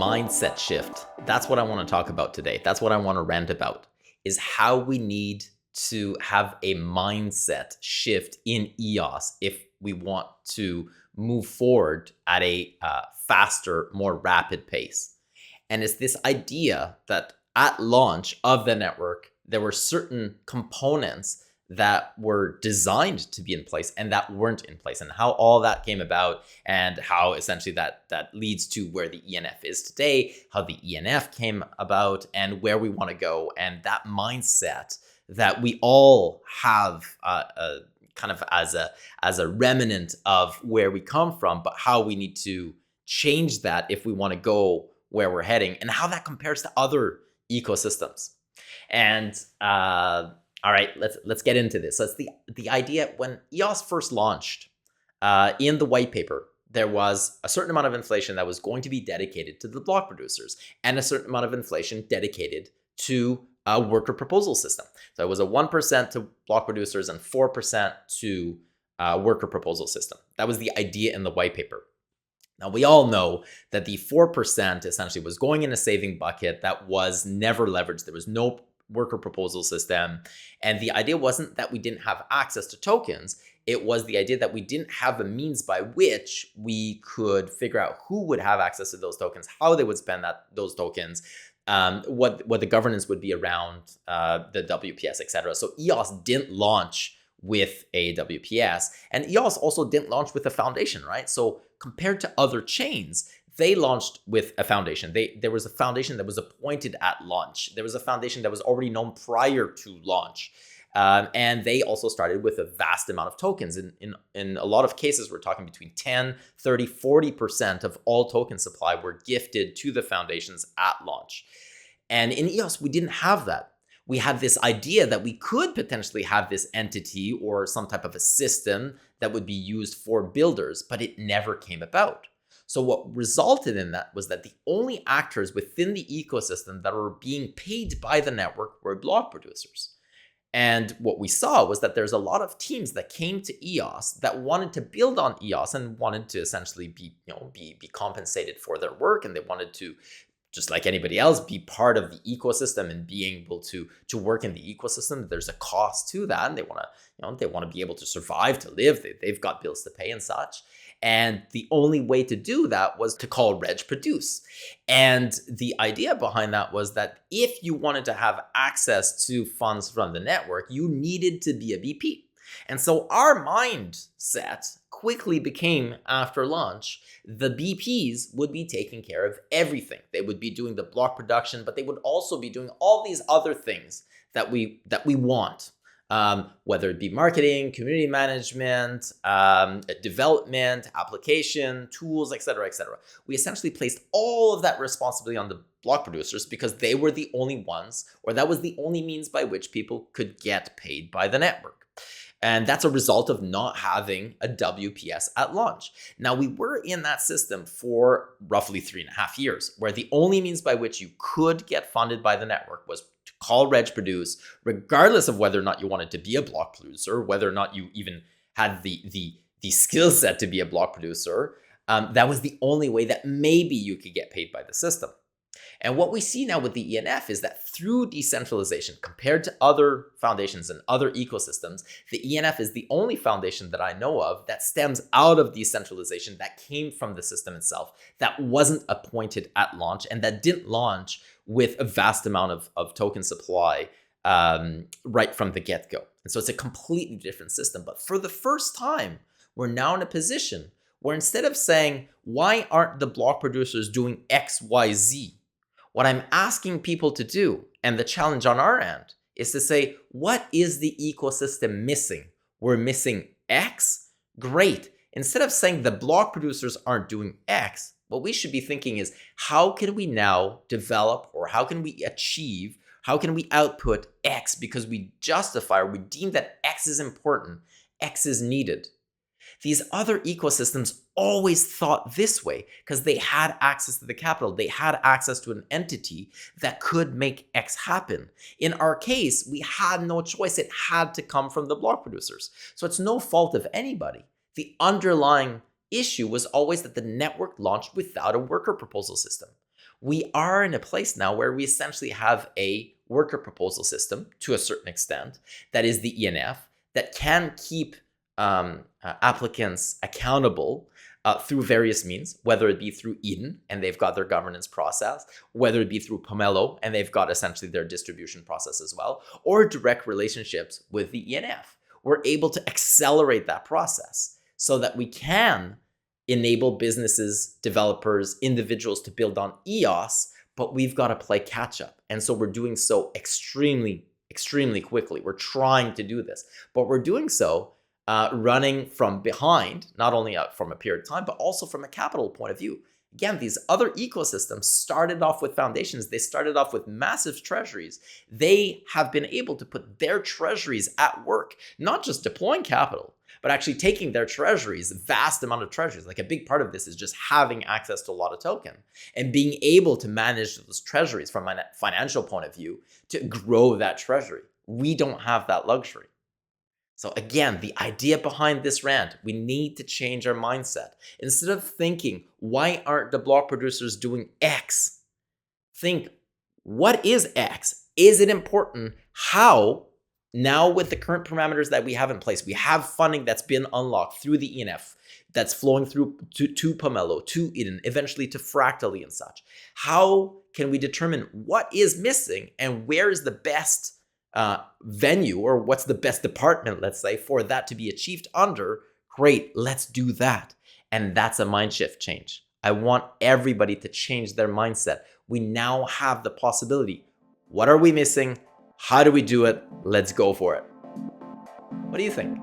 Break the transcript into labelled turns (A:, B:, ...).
A: mindset shift. That's what I want to talk about today. That's what I want to rant about, is how we need to have a mindset shift in EOS if we want to move forward at a faster, more rapid pace. And it's this idea that at launch of the network, there were certain components that were designed to be in place and that weren't in place, and how all that came about, and how essentially that leads to where the ENF is today, how the ENF came about, and where we want to go. And that mindset that we all have kind of as a remnant of where we come from, but how we need to change that if we want to go where we're heading, and how that compares to other ecosystems. And all right, let's get into this. So it's the idea when EOS first launched, in the white paper, there was a certain amount of inflation that was going to be dedicated to the block producers, and a certain amount of inflation dedicated to a worker proposal system. So it was a 1% to block producers and 4% to worker proposal system. That was the idea in the white paper. Now, we all know that the 4% essentially was going in a saving bucket that was never leveraged. There was no worker proposal system. And the idea wasn't that we didn't have access to tokens. It was the idea that we didn't have a means by which we could figure out who would have access to those tokens, how they would spend those tokens, what the governance would be around the WPS, etc. So EOS didn't launch with a WPS, and EOS also didn't launch with a foundation, right? So compared to other chains, they launched with a foundation. There was a foundation that was appointed at launch. There was a foundation that was already known prior to launch. And they also started with a vast amount of tokens. In a lot of cases, we're talking between 10, 30, 40% of all token supply were gifted to the foundations at launch. And in EOS, we didn't have that. We had this idea that we could potentially have this entity or some type of a system that would be used for builders, but it never came about. So what resulted in that was that the only actors within the ecosystem that were being paid by the network were block producers. And what we saw was that there's a lot of teams that came to EOS that wanted to build on EOS and wanted to essentially be compensated for their work, and they wanted to, just like anybody else, be part of the ecosystem and being able to work in the ecosystem. There's a cost to that, and they want to be able to survive, to live. They've got bills to pay and such. And the only way to do that was to call reg produce. And the idea behind that was that if you wanted to have access to funds from the network, you needed to be a BP. And so our mindset quickly became, after launch, the BPs would be taking care of everything. They would be doing the block production, but they would also be doing all these other things that we want. Whether it be marketing, community management, development, application, tools, etc., etc. We essentially placed all of that responsibility on the block producers because they were the only ones, or that was the only means by which people could get paid by the network. And that's a result of not having a WPS at launch. Now, we were in that system for roughly 3.5 years, where the only means by which you could get funded by the network was to call reg produce, regardless of whether or not you wanted to be a block producer, whether or not you even had the skill set to be a block producer. That was the only way that maybe you could get paid by the system. And what we see now with the ENF is that through decentralization, compared to other foundations and other ecosystems, the ENF is the only foundation that I know of that stems out of decentralization, that came from the system itself, that wasn't appointed at launch, and that didn't launch with a vast amount of token supply right from the get-go. And so it's a completely different system. But for the first time, we're now in a position where instead of saying, why aren't the block producers doing X, Y, Z? What I'm asking people to do, and the challenge on our end, is to say, what is the ecosystem missing? We're missing X? Great. Instead of saying the block producers aren't doing X, what we should be thinking is, how can we now develop, or how can we achieve, how can we output X because we justify, or we deem that X is important, X is needed. These other ecosystems always thought this way because they had access to the capital. They had access to an entity that could make X happen. In our case, we had no choice. It had to come from the block producers. So it's no fault of anybody. The underlying issue was always that the network launched without a worker proposal system. we are in a place now where we essentially have a worker proposal system to a certain extent that is the ENF that can keep applicants accountable through various means, whether it be through Eden, and they've got their governance process, whether it be through Pomelo, and they've got essentially their distribution process as well, or direct relationships with the ENF. We're able to accelerate that process so that we can enable businesses, developers, individuals to build on EOS, but we've got to play catch up. And so we're doing so extremely quickly. We're trying to do this, but we're doing so running from behind, not only from a period of time, but also from a capital point of view. Again, these other ecosystems started off with foundations. They started off with massive treasuries. They have been able to put their treasuries at work, not just deploying capital, but actually taking their treasuries, vast amount of treasuries. Like a big part of this is just having access to a lot of token and being able to manage those treasuries from a financial point of view to grow that treasury. We don't have that luxury. So again, the idea behind this rant, we need to change our mindset. Instead of thinking, why aren't the block producers doing X? Think, what is X? Is it important? How? Now with the current parameters that we have in place, we have funding that's been unlocked through the ENF, that's flowing through to Pomelo, to Eden, eventually to Fractally and such. How can we determine what is missing and where is the best venue, or what's the best department, let's say, for that to be achieved under? Great, let's do that. And that's a mind shift change. I want everybody to change their mindset. We now have the possibility. What are we missing? How do we do it? Let's go for it. What do you think?